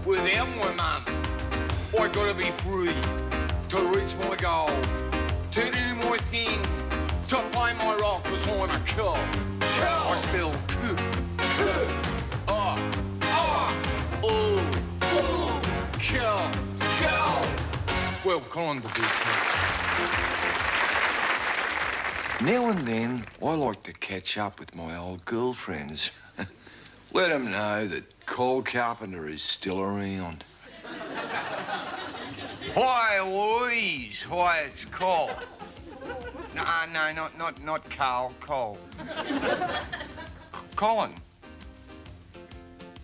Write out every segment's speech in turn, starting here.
Without my mum, I gotta be free to reach my goal, to do my thing, to play my role, cause I'm a kill. I spell kill. Well, kind of big thing. Now and then, I like to catch up with my old girlfriends. Let them know that Col'n Carpenter is still around. Hi, Louise. Hi, it's Cole. No, not Carl. Cole. Col'n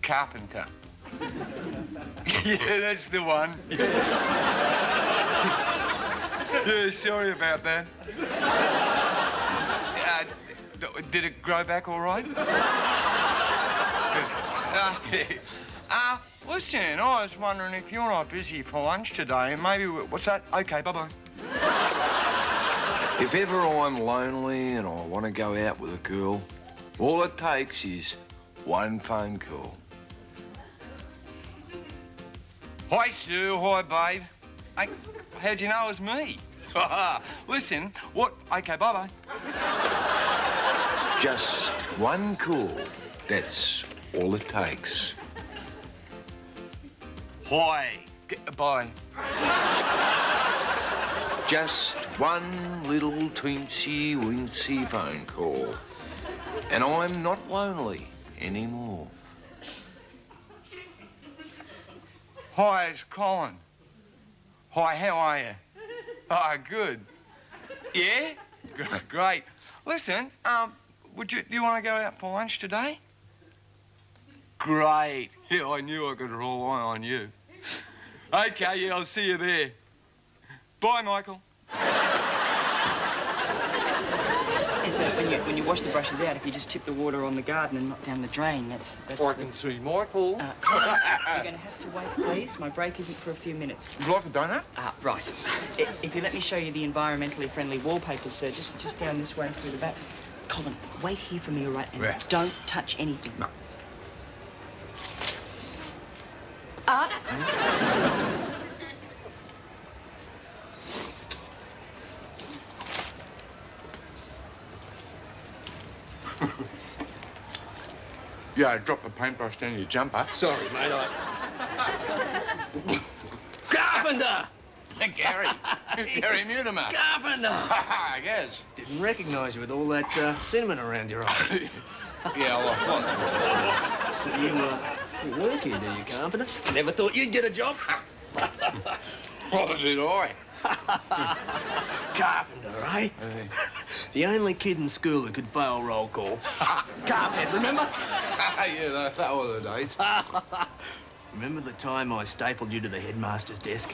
Carpenter. Yeah, that's the one. Yeah, sorry about that. Did it grow back all right? Listen, I was wondering if you're not busy for lunch today, and maybe what's that? Okay, bye-bye. If ever I'm lonely and I want to go out with a girl, all it takes is one phone call. Hi, Sue. Hi, babe. Hey, how'd you know it was me? Listen, what? Okay, bye-bye. Just one call. That's all it takes. Hi. Bye. Just one little teensy-weensy phone call. And I'm not lonely anymore. Hi, it's Col'n. Hi, how are you? Oh, good. Yeah? Great. Listen, do you want to go out for lunch today? Great. Yeah, I knew I could rely on you. Okay, yeah, I'll see you there. Bye, Michael. Yeah, so when you wash the brushes out, if you just tip the water on the garden and not down the drain, that's I can see Michael. You're going to have to wait, please. My break isn't for a few minutes. Would you like a donut? Right. If you let me show you the environmentally friendly wallpapers, sir, just down this way through the back. Col'n, wait here for me, all right? And don't touch anything. No. Yeah, I dropped the paintbrush down your jumper. Sorry, mate, Carpenter! Gary. Gary Mutimer. Carpenter! I guess. Didn't recognise you with all that cinnamon around your eye. Yeah, well, what? So you work here, do you, Carpenter? Never thought you'd get a job. What did I? Carpenter, eh? The only kid in school who could fail roll call. Carpenter, remember? Yeah, that were the days. Remember the time I stapled you to the headmaster's desk?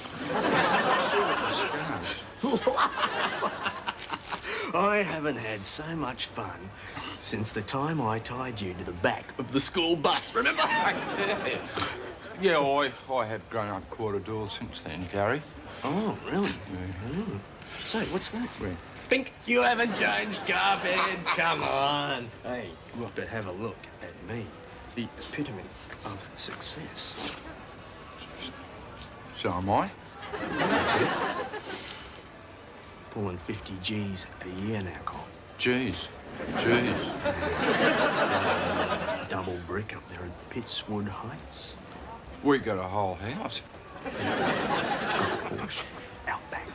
I haven't had so much fun since the time I tied you to the back of the school bus, remember? Yeah, I have grown up quite a deal since then, Gary. Oh, really? Mm. So, what's that? Think you haven't changed, Carpet. Come on. Hey, you have to have a look at me. The epitome of success. So am I? Pulling 50 G's a year now, Cole. Jeez. Double brick up there at Pittswood Heights. We got a whole house. A Porsche out back.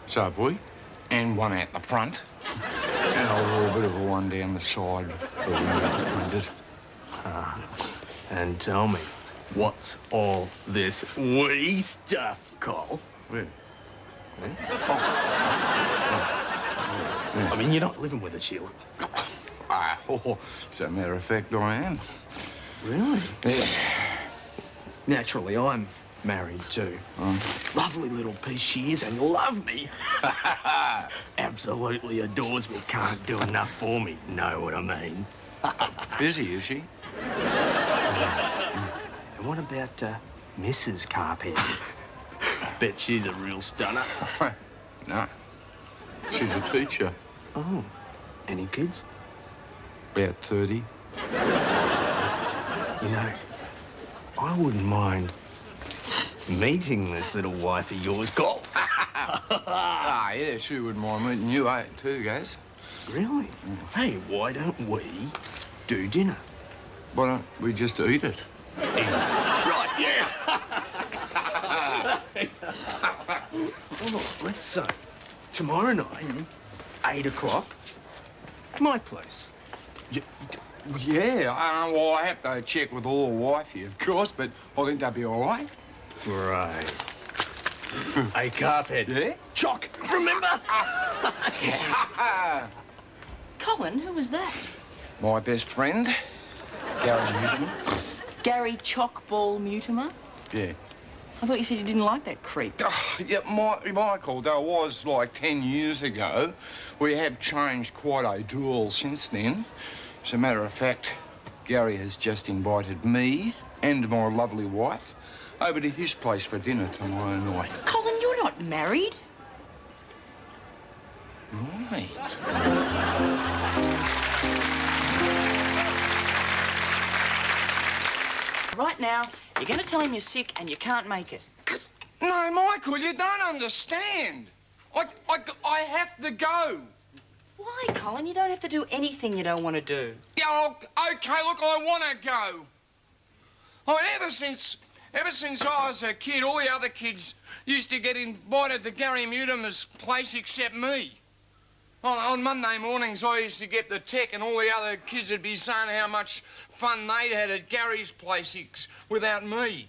So have we. And one out the front. And a little bit of a one down the side. Painted. And tell me, what's all this wee stuff, Cole? Where? I mean, you're not living with a Sheila. As a matter of fact, I am. Really? Yeah. Naturally, I'm married too. Lovely little piece she is, and love me. Absolutely adores me. Can't do enough for me. Know what I mean? Busy, is she? And what about Mrs. Carpenter? Bet she's a real stunner. No. She's a teacher. Oh. Any kids? About 30. You know, I wouldn't mind meeting this little wife of yours, Col. Ah, yeah, she wouldn't mind meeting you, too, guys. Really? Hey, why don't we do dinner? Why don't we just eat it? Right, yeah. Oh, let's say tomorrow night, 8 o'clock, my place. Yeah, well, I have to check with the little wifey, of course, but I think that'd be all right. Right. Hey, Carpet. Yeah? Chock, remember? Colin, who was that? My best friend, Gary Newton. Gary Chockball Mutimer? Yeah. I thought you said you didn't like that creep. Yeah, Michael, that was like 10 years ago. We have changed quite a deal since then. As a matter of fact, Gary has just invited me and my lovely wife over to his place for dinner tomorrow night. Colin, you're not married. Right. Right now, you're going to tell him you're sick and you can't make it. No, Michael, you don't understand. I have to go. Why, Colin? You don't have to do anything you don't want to do. Yeah, okay, look, I want to go. I mean, ever since I was a kid, all the other kids used to get invited to Gary Mutimer's place except me. On Monday mornings, I used to get the tech and all the other kids would be saying how much fun they'd had at Gary's place without me.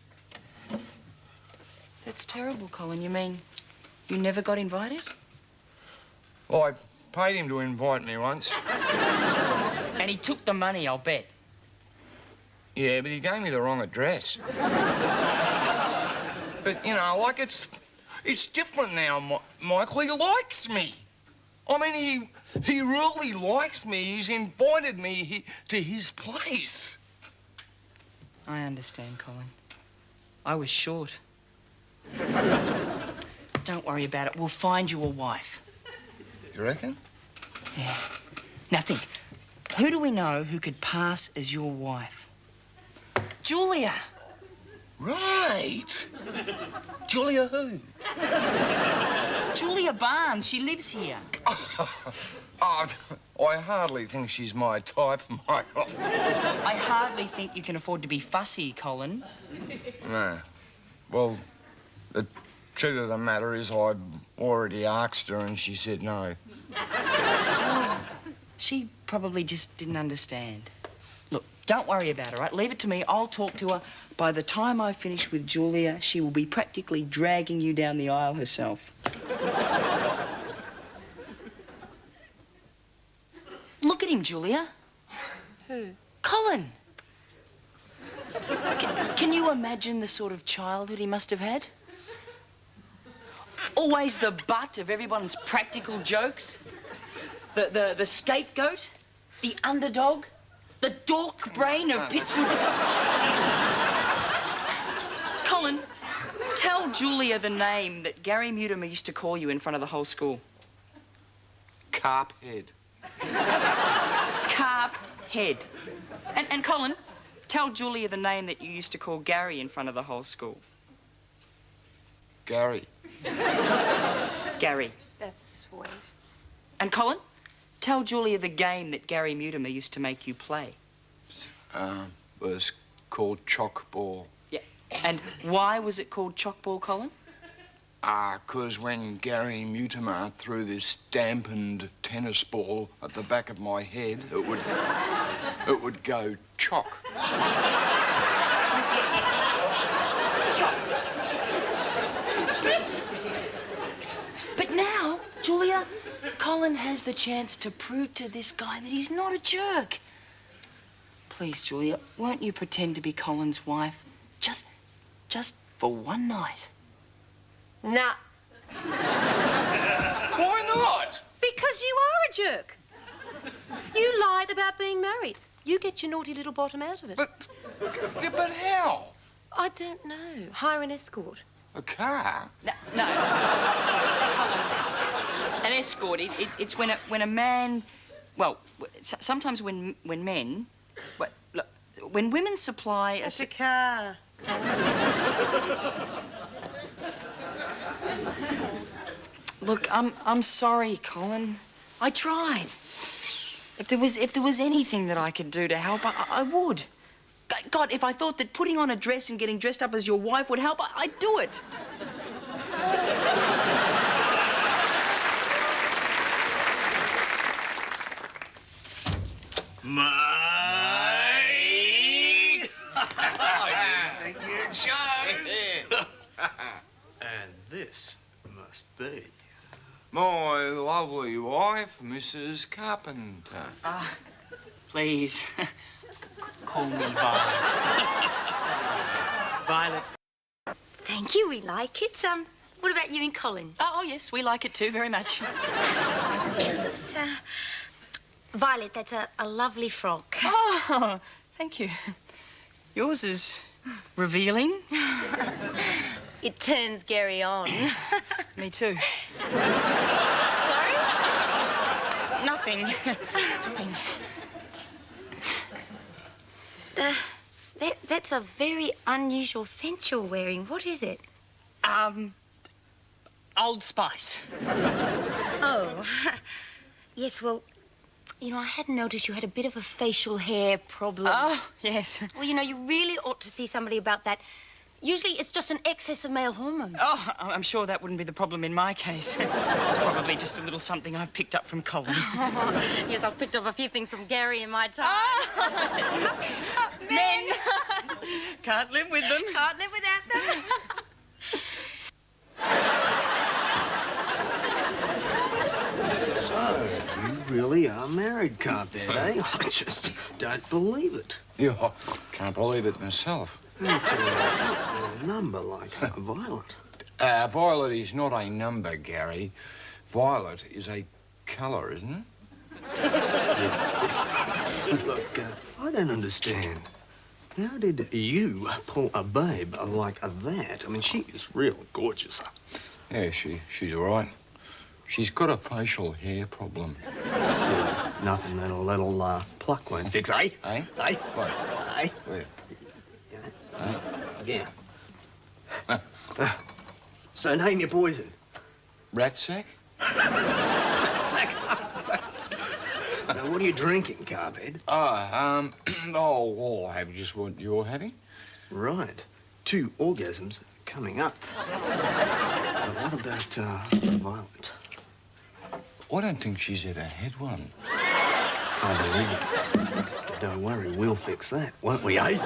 That's terrible, Colin. You mean you never got invited? Well, I paid him to invite me once. And he took the money, I'll bet. Yeah, but he gave me the wrong address. But, you know, like, it's different now, Michael. He likes me. I mean, he really likes me. He's invited me to his place. I understand, Colin. I was short. Don't worry about it. We'll find you a wife. You reckon? Yeah. Now think, who do we know who could pass as your wife? Julia. Right. Julia who? Julia Barnes. She lives here. Oh, I hardly think she's my type, Michael. I hardly think you can afford to be fussy, Colin. No. Well, the truth of the matter is I've already asked her and she said no. She probably just didn't understand. Look, don't worry about her, right? Leave it to me. I'll talk to her. By the time I finish with Julia, she will be practically dragging you down the aisle herself. Look at him, Julia. Who? Colin. Can you imagine the sort of childhood he must have had? Always the butt of everyone's practical jokes. The scapegoat, the underdog, the dork brain of Pittswood. Colin, tell Julia the name that Gary Mutimer used to call you in front of the whole school. Carp head. Carp head. And Colin, tell Julia the name that you used to call Gary in front of the whole school. Gary. Gary. That's sweet. And Colin, tell Julia the game that Gary Mutimer used to make you play. Was called chalkball. Yeah. And why was it called chalkball, Colin? 'Cause when Gary Mutimer threw this dampened tennis ball at the back of my head, it would go chock. Chock. But now, Julia, Colin has the chance to prove to this guy that he's not a jerk. Please, Julia, won't you pretend to be Colin's wife? Just for one night. Nah. Why not? Because you are a jerk. You lied about being married. You get your naughty little bottom out of it. But how? I don't know. Hire an escort. A car? No. An escort, it's when a man... Well, sometimes when men... Look, when women supply That's a car. Look, I'm sorry, Colin. I tried. If there was anything that I could do to help, I would. God, if I thought that putting on a dress and getting dressed up as your wife would help, I'd do it. Mate! I didn't think you'd show. And this must be my lovely wife, Mrs. Carpenter. Please, call me Violet. Violet. Thank you, we like it. What about you and Colin? Oh, yes, we like it too, very much. Yes, Violet, that's a lovely frock. Oh, thank you. Yours is revealing. It turns Gary on. Me too. Sorry? Nothing. Nothing. That's a very unusual scent you're wearing. What is it? Old Spice. Oh. Yes, well, you know, I had noticed you had a bit of a facial hair problem. Oh, yes. Well, you know, you really ought to see somebody about that. Usually it's just an excess of male hormones. Oh, I'm sure that wouldn't be the problem in my case. It's probably just a little something I've picked up from Colin. Yes, I've picked up a few things from Gary in my time. Men! Can't live with them. Can't live without them. So, you really are married, Carpenter, eh? I just don't believe it. Yeah, can't believe it myself. Not a number like Violet. Violet is not a number, Gary. Violet is a colour, isn't it? Look, I don't understand. How did you pull a babe like that? I mean, she is real gorgeous. Yeah, she's all right. She's got a facial hair problem. Still, nothing that a little pluck won't fix, eh? Eh? Eh? What? Eh? Where? Yeah. So name your poison. Rat sack? Now, what are you drinking, Carpet? Oh, I'll have just what you're having. Right. 2 orgasms coming up. Now, what about Violet? I don't think she's ever had one. I believe it. Don't worry, we'll fix that, won't we, eh?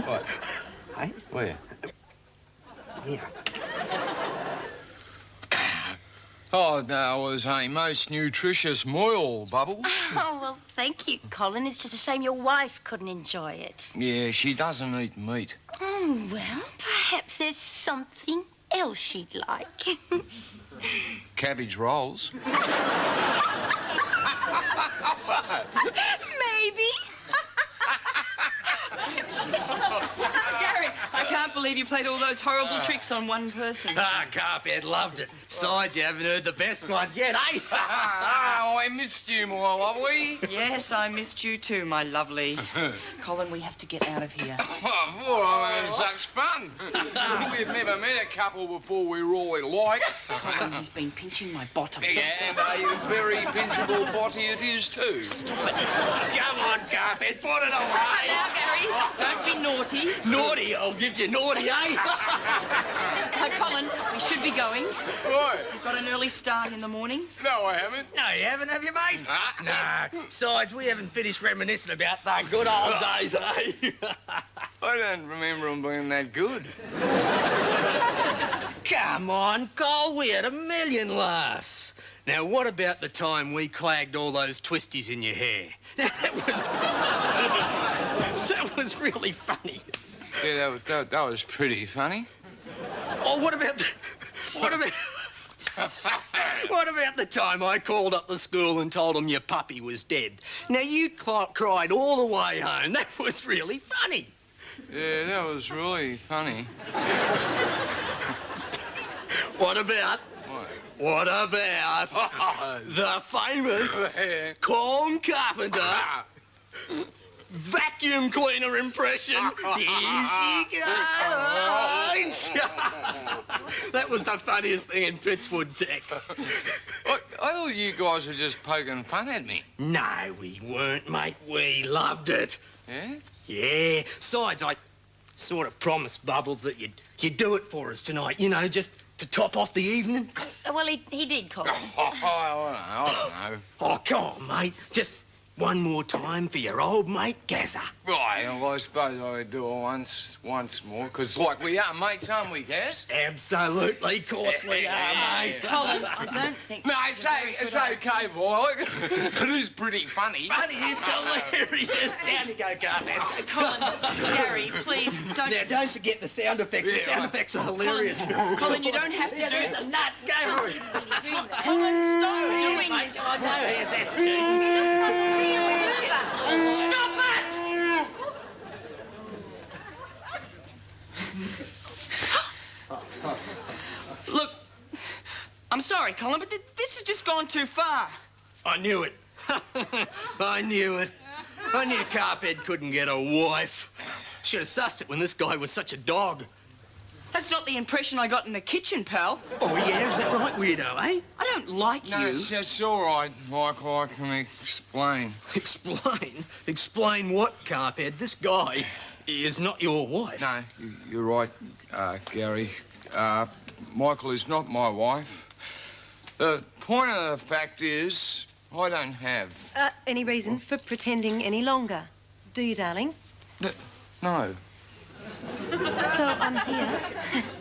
What? Eh? Where? Yeah. Oh, that was a most nutritious meal, Bubbles. Oh, well, thank you, Colin. It's just a shame your wife couldn't enjoy it. Yeah, she doesn't eat meat. Oh, well, perhaps there's something else she'd like. Cabbage rolls. Maybe. Gary, I can't believe you played all those horrible tricks on one person. Carpet loved it. Besides, you haven't heard the best ones yet, eh? Oh, I missed you, my lovely. Yes, I missed you too, my lovely. Colin, we have to get out of here. Oh, I'm having such fun. We've never met a couple before we really like. Colin has been pinching my bottom. Yeah, and a very pinchable body it is too. Stop it. Come on, Carpet, put it away. Now, Gary, don't be naughty. Naughty, I'll give you naughty, eh? Colin, we should be going. Why? We've got an early start in the morning. No, I haven't. No, you haven't, have you, mate? No. Besides, we haven't finished reminiscing about the good old days, eh? I don't remember them being that good. Come on, Cole, we had a million laughs. Now, what about the time we clagged all those twisties in your hair? That was really funny. Yeah, that was pretty funny. Oh, what about the time I called up the school and told them your puppy was dead? Now, you cried all the way home. That was really funny. Yeah, that was really funny. What about the famous Col'n Carpenter vacuum cleaner impression? Here she goes. That was the funniest thing in Pittswood, Dick. I thought you guys were just poking fun at me. No, we weren't, mate. We loved it. Yeah? Yeah. Besides, I sort of promised Bubbles that you'd do it for us tonight, you know, just to top off the evening. Well, he did, Colin. I don't know. Oh, come on, mate. Just one more time for your old mate, Gazza. Right, well, I suppose I could do it once more, because, like, we are mates, aren't we, Gaz? Absolutely, of course we are, mate. Colin, I don't think... No, it's okay, boy. It is pretty funny. Funny, it's hilarious. Down you go, Carpenter. Colin, Gary, please, don't... Now, don't forget the sound effects. The sound effects are hilarious. Colin, you don't have to do this. this. Nuts, go on. Colin, stop doing Mate, this. I know, that's it. Stop it! Look, I'm sorry, Colin, but this has just gone too far. I knew it. I knew it. I knew Carpet couldn't get a wife. Should have sussed it when this guy was such a dog. That's not the impression I got in the kitchen, pal. Oh, yeah? Is that right, weirdo, eh? I don't like No, you. it's all right, Michael. I can explain. Explain? Explain what, Carpet? This guy is not your wife. No, you're right, Gary. Michael is not my wife. The point of the fact is, I don't have... Any reason for pretending any longer? Do you, darling? No. So I'm here.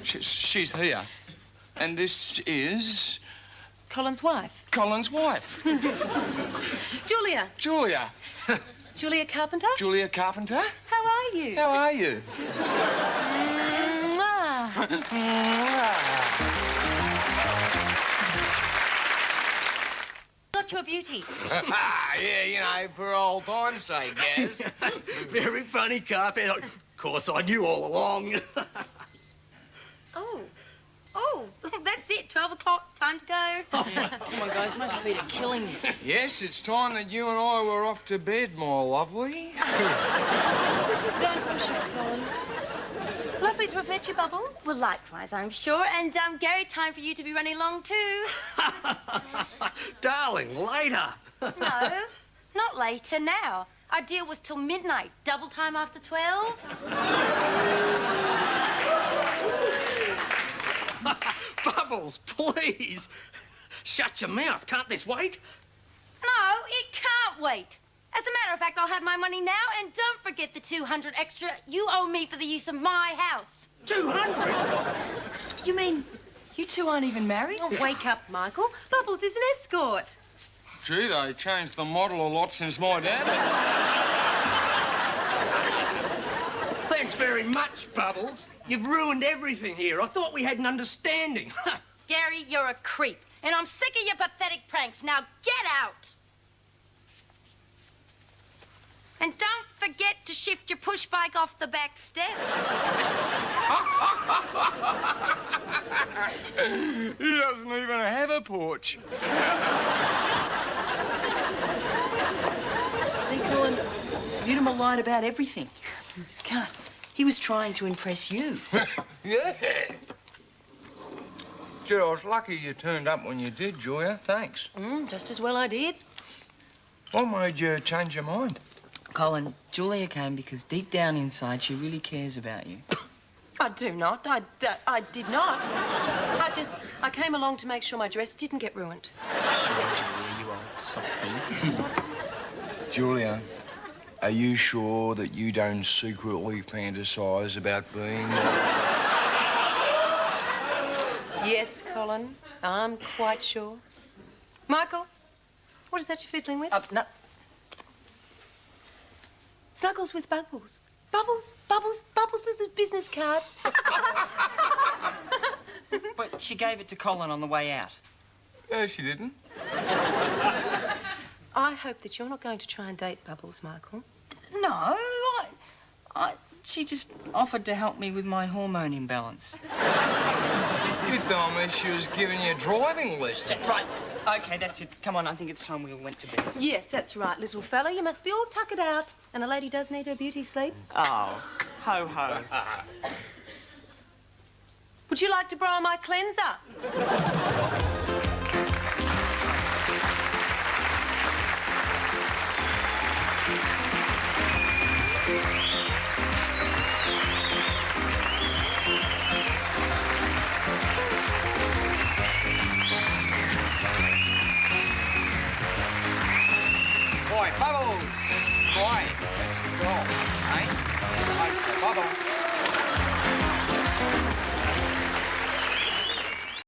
She's here. And this is... Colin's wife. Colin's wife. Julia. Julia. Julia Carpenter? Julia Carpenter. How are you? How are you? Got you a beauty. Yeah, you know, for old time's sake, Gaz. Very funny, Carpet. Of course, I knew all along. Oh, that's it. 12 o'clock. Time to go. Come on, guys, my feet are killing me. Yes, it's time that you and I were off to bed, my lovely. Don't push it, Colin. Lovely to have met you, Bubbles. Well, likewise, I'm sure. And, Gary, time for you to be running along, too. Darling, later. No, not later now. Our deal was till midnight. Double time after 12. Bubbles, please. Shut your mouth. Can't this wait? No, it can't wait. As a matter of fact, I'll have my money now, and don't forget the 200 extra you owe me for the use of my house. 200? You mean you two aren't even married? Oh, wake up, Michael. Bubbles is an escort. Gee, they changed the model a lot since my dad. Thanks very much, Bubbles. You've ruined everything here. I thought we had an understanding. Gary, you're a creep, and I'm sick of your pathetic pranks. Now get out. And don't forget to shift your push bike off the back steps. He doesn't even have a porch. See, Colin, Mutimer lied about everything. God, he was trying to impress you. Yeah. Gee, I was lucky you turned up when you did, Julia. Thanks. Just as well I did. What made you change your mind? Colin, Julia came because deep down inside she really cares about you. I do not. I did not. I came along to make sure my dress didn't get ruined. Sure, Julia, you old softy. Julia, are you sure that you don't secretly fantasize about being... Yes, Colin, I'm quite sure. Michael, what is that you're fiddling with? No. Snuggles with Bubbles. Bubbles, Bubbles, Bubbles is a business card. But she gave it to Colin on the way out. No, she didn't. I hope that you're not going to try and date Bubbles, Michael. No, she just offered to help me with my hormone imbalance. You told me she was giving you driving lessons. Right, okay, that's it. Come on, I think it's time we all went to bed. Yes, that's right, little fella. You must be all tuckered out. And a lady does need her beauty sleep. Oh, ho-ho. Would you like to borrow my cleanser? Boy, Bubbles! Boy, let's go, eh? Okay, Bubble.